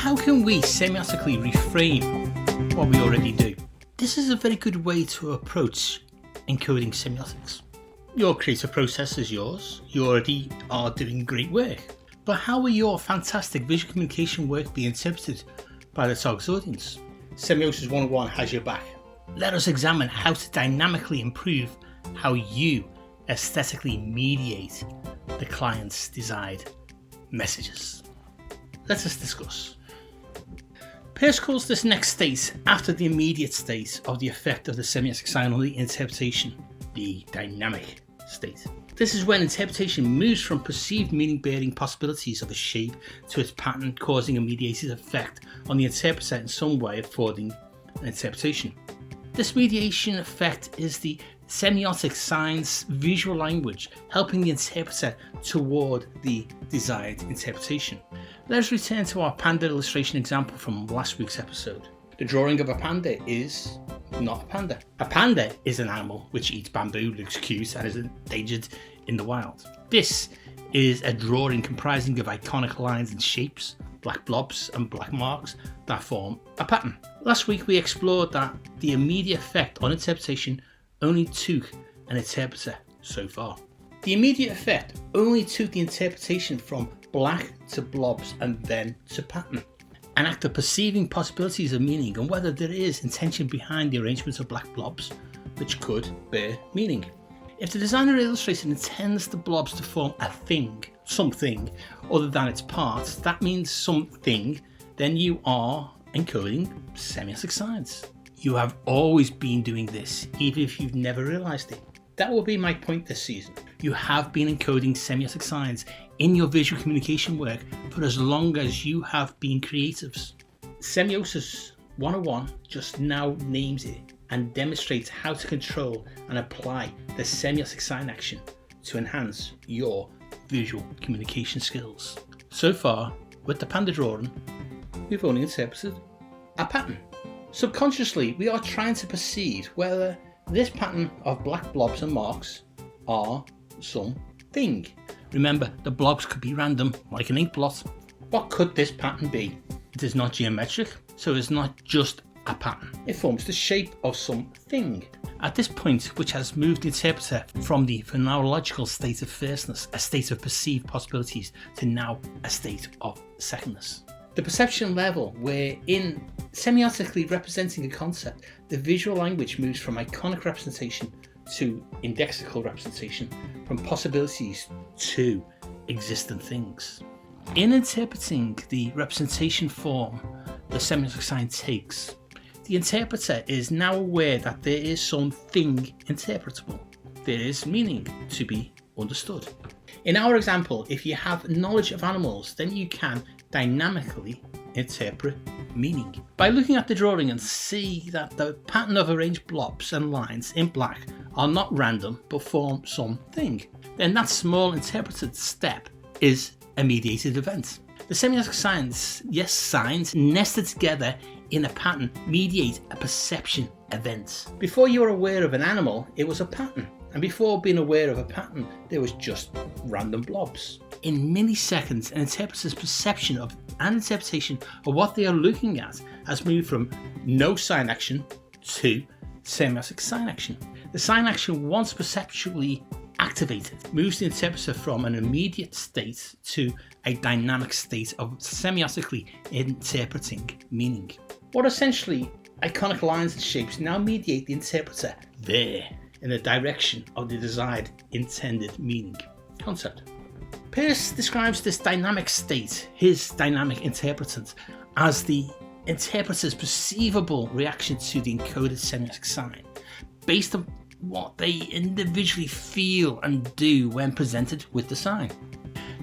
how can we semiotically reframe what we already do? This is a very good way to approach encoding semiotics. Your creative process is yours. You already are doing great work. But how will your fantastic visual communication work be interpreted by the target audience? Semiosis 101 has your back. Let us examine how to dynamically improve how you aesthetically mediate the client's desired messages. Let us discuss. Peirce calls this next state after the immediate state of the effect of the semiotic sign on the interpretation, the dynamic state. This is when interpretation moves from perceived meaning-bearing possibilities of a shape to its pattern, causing a mediated effect on the interpreter in some way, affording an interpretation. This mediation effect is the semiotic sign's visual language, helping the interpreter toward the desired interpretation. Let us return to our panda illustration example from last week's episode. The drawing of a panda is not a panda. A panda is an animal which eats bamboo, looks cute, and is endangered in the wild. This is a drawing comprising of iconic lines and shapes, black blobs and black marks that form a pattern. Last week we explored that the immediate effect on interpretation only took an interpreter so far. The immediate effect only took the interpretation from black to blobs and then to pattern. An act of perceiving possibilities of meaning and whether there is intention behind the arrangement of black blobs, which could bear meaning. If the designer or illustrator intends the blobs to form a thing, something, other than its parts, that means something, then you are encoding semiotic signs. You have always been doing this, even if you've never realized it. That will be my point this season. You have been encoding semiotic signs in your visual communication work for as long as you have been creatives. Semiosis 101 just now names it and demonstrates how to control and apply the semiotic sign action to enhance your visual communication skills. So far, with the panda drawing, we've only interpreted a pattern. Subconsciously, we are trying to perceive whether this pattern of black blobs and marks are something. Remember, the blobs could be random, like an ink blot. What could this pattern be? It is not geometric, so it's not just a pattern. It forms the shape of something. At this point, which has moved the interpreter from the phenomenological state of firstness, a state of perceived possibilities, to now a state of secondness. The perception level, where in semiotically representing a concept, the visual language moves from iconic representation to indexical representation, from possibilities to existent things. In interpreting the representation form the semiotic sign takes, the interpreter is now aware that there is something interpretable. There is meaning to be understood. In our example, if you have knowledge of animals, then you can dynamically interpret meaning. By looking at the drawing and see that the pattern of arranged blobs and lines in black are not random but form something, then that small interpreted step is a mediated event. The semiotic signs, signs nested together in a pattern mediate a perception event. Before you were aware of an animal, it was a pattern. And before being aware of a pattern, there was just random blobs. In milliseconds, an interpreter's perception of and interpretation of what they are looking at has moved from no sign action to semiotic sign action. The sign action, once perceptually activated, moves the interpreter from an immediate state to a dynamic state of semiotically interpreting meaning. What essentially iconic lines and shapes now mediate the interpreter there in the direction of the desired intended meaning concept. Peirce describes this dynamic state, his dynamic interpretant, as the interpreter's perceivable reaction to the encoded semiotic sign, based on what they individually feel and do when presented with the sign.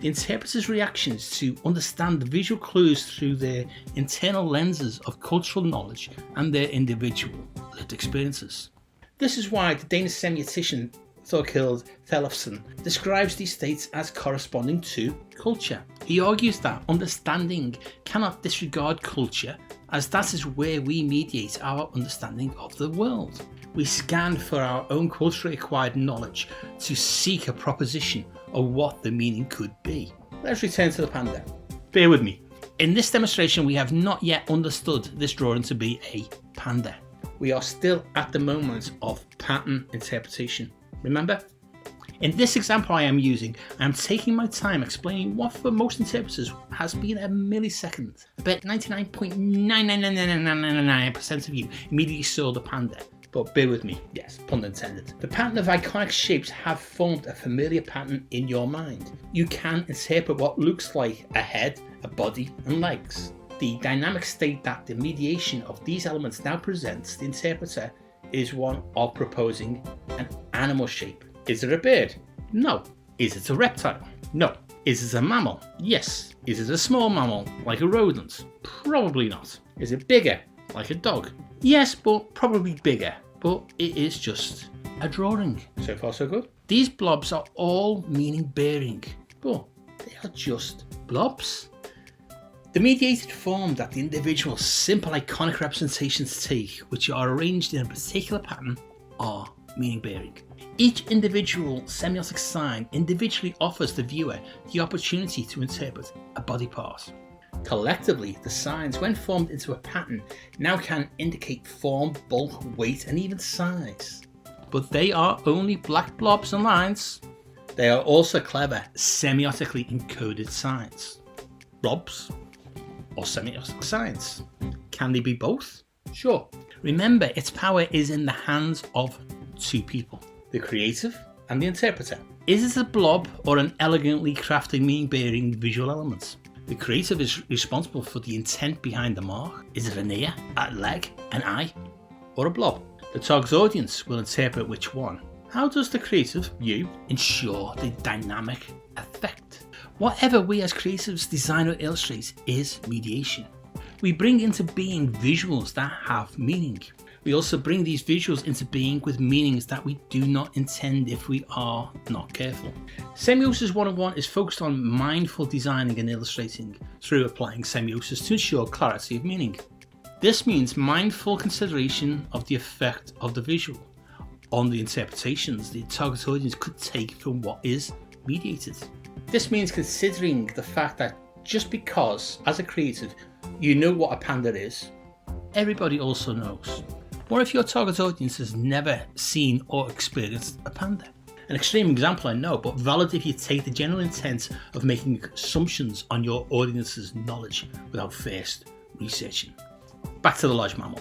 The interpreter's reactions to understand the visual clues through their internal lenses of cultural knowledge and their individual lived experiences. This is why the Danish semiotician Thorkild Tellefsen describes these states as corresponding to culture. He argues that understanding cannot disregard culture, as that is where we mediate our understanding of the world. We scan for our own culturally acquired knowledge to seek a proposition of what the meaning could be. Let's return to the panda. Bear with me. In this demonstration, we have not yet understood this drawing to be a panda. We are still at the moment of pattern interpretation. Remember? In this example I am taking my time explaining what for most interpreters has been a millisecond. About 99.99999% of you immediately saw the panda. But bear with me, yes, pun intended. The pattern of iconic shapes have formed a familiar pattern in your mind. You can interpret what looks like a head, a body, and legs. The dynamic state that the mediation of these elements now presents the interpreter is one of proposing an animal shape. Is it a bird? No. Is it a reptile? No. Is it a mammal? Yes. Is it a small mammal, like a rodent? Probably not. Is it bigger, like a dog? Yes, but probably bigger. But it is just a drawing. So far so good. These blobs are all meaning-bearing, but they are just blobs. The mediated form that the individual simple iconic representations take, which are arranged in a particular pattern, are meaning-bearing. Each individual semiotic sign individually offers the viewer the opportunity to interpret a body part. Collectively, the signs, when formed into a pattern, now can indicate form, bulk, weight, and even size. But they are only black blobs and lines. They are also clever, semiotically encoded signs. Blobs or semiotic signs. Can they be both? Sure. Remember, its power is in the hands of two people, the creative and the interpreter. Is it a blob or an elegantly crafted meaning-bearing visual element? The creative is responsible for the intent behind the mark. Is it an ear, a leg, an eye, or a blob? The target audience will interpret which one. How does the creative, you, ensure the dynamic effect? Whatever we as creatives design or illustrate is mediation. We bring into being visuals that have meaning. We also bring these visuals into being with meanings that we do not intend if we are not careful. Semiosis 101 is focused on mindful designing and illustrating through applying semiosis to ensure clarity of meaning. This means mindful consideration of the effect of the visual on the interpretations the target audience could take from what is mediated. This means considering the fact that just because, as a creative, you know what a panda is, everybody also knows. What if your target audience has never seen or experienced a panda? An extreme example, I know, but valid if you take the general intent of making assumptions on your audience's knowledge without first researching. Back to the large mammal.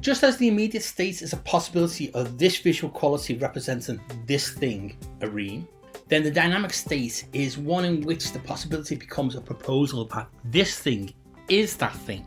Just as the immediate state is a possibility of this visual quality representing this thing, a ream, then the dynamic state is one in which the possibility becomes a proposal that this thing is that thing.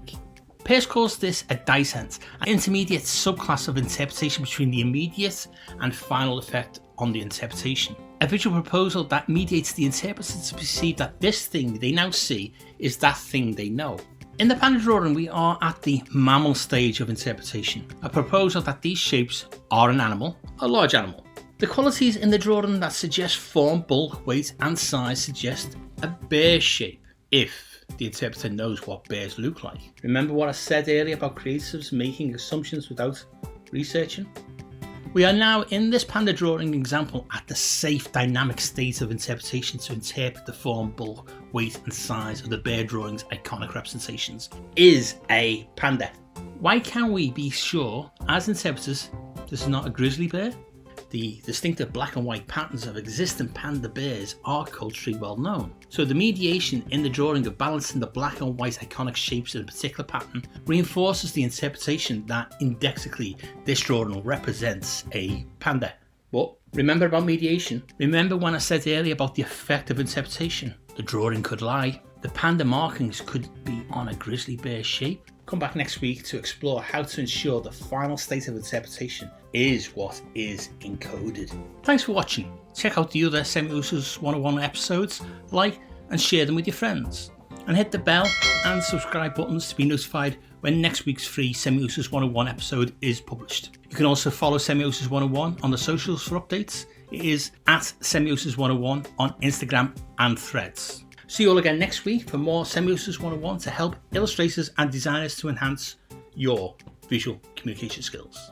Peirce calls this a dissent, an intermediate subclass of interpretation between the immediate and final effect on the interpretation. A visual proposal that mediates the interpreter to perceive that this thing they now see is that thing they know. In the panda drawing, we are at the mammal stage of interpretation, a proposal that these shapes are an animal, a large animal. The qualities in the drawing that suggest form, bulk, weight, and size suggest a bear shape, if the interpreter knows what bears look like. Remember what I said earlier about creatives making assumptions without researching? We are now in this panda drawing example at the safe dynamic state of interpretation to interpret the form, bulk, weight and size of the bear drawing's iconic representations. Is a panda. Why can we be sure as interpreters this is not a grizzly bear? The distinctive black and white patterns of existing panda bears are culturally well known. So the mediation in the drawing of balancing the black and white iconic shapes in a particular pattern reinforces the interpretation that indexically this drawing represents a panda. But remember about mediation? Remember when I said earlier about the effect of interpretation? The drawing could lie. The panda markings could be on a grizzly bear shape. Come back next week to explore how to ensure the final state of interpretation is what is encoded. Thanks for watching. Check out the other Semiosis 101 episodes, like and share them with your friends. And hit the bell and subscribe buttons to be notified when next week's free Semiosis 101 episode is published. You can also follow Semiosis 101 on the socials for updates. It is at Semiosis 101 on Instagram and Threads. See you all again next week for more Semiosis 101 to help illustrators and designers to enhance your visual communication skills.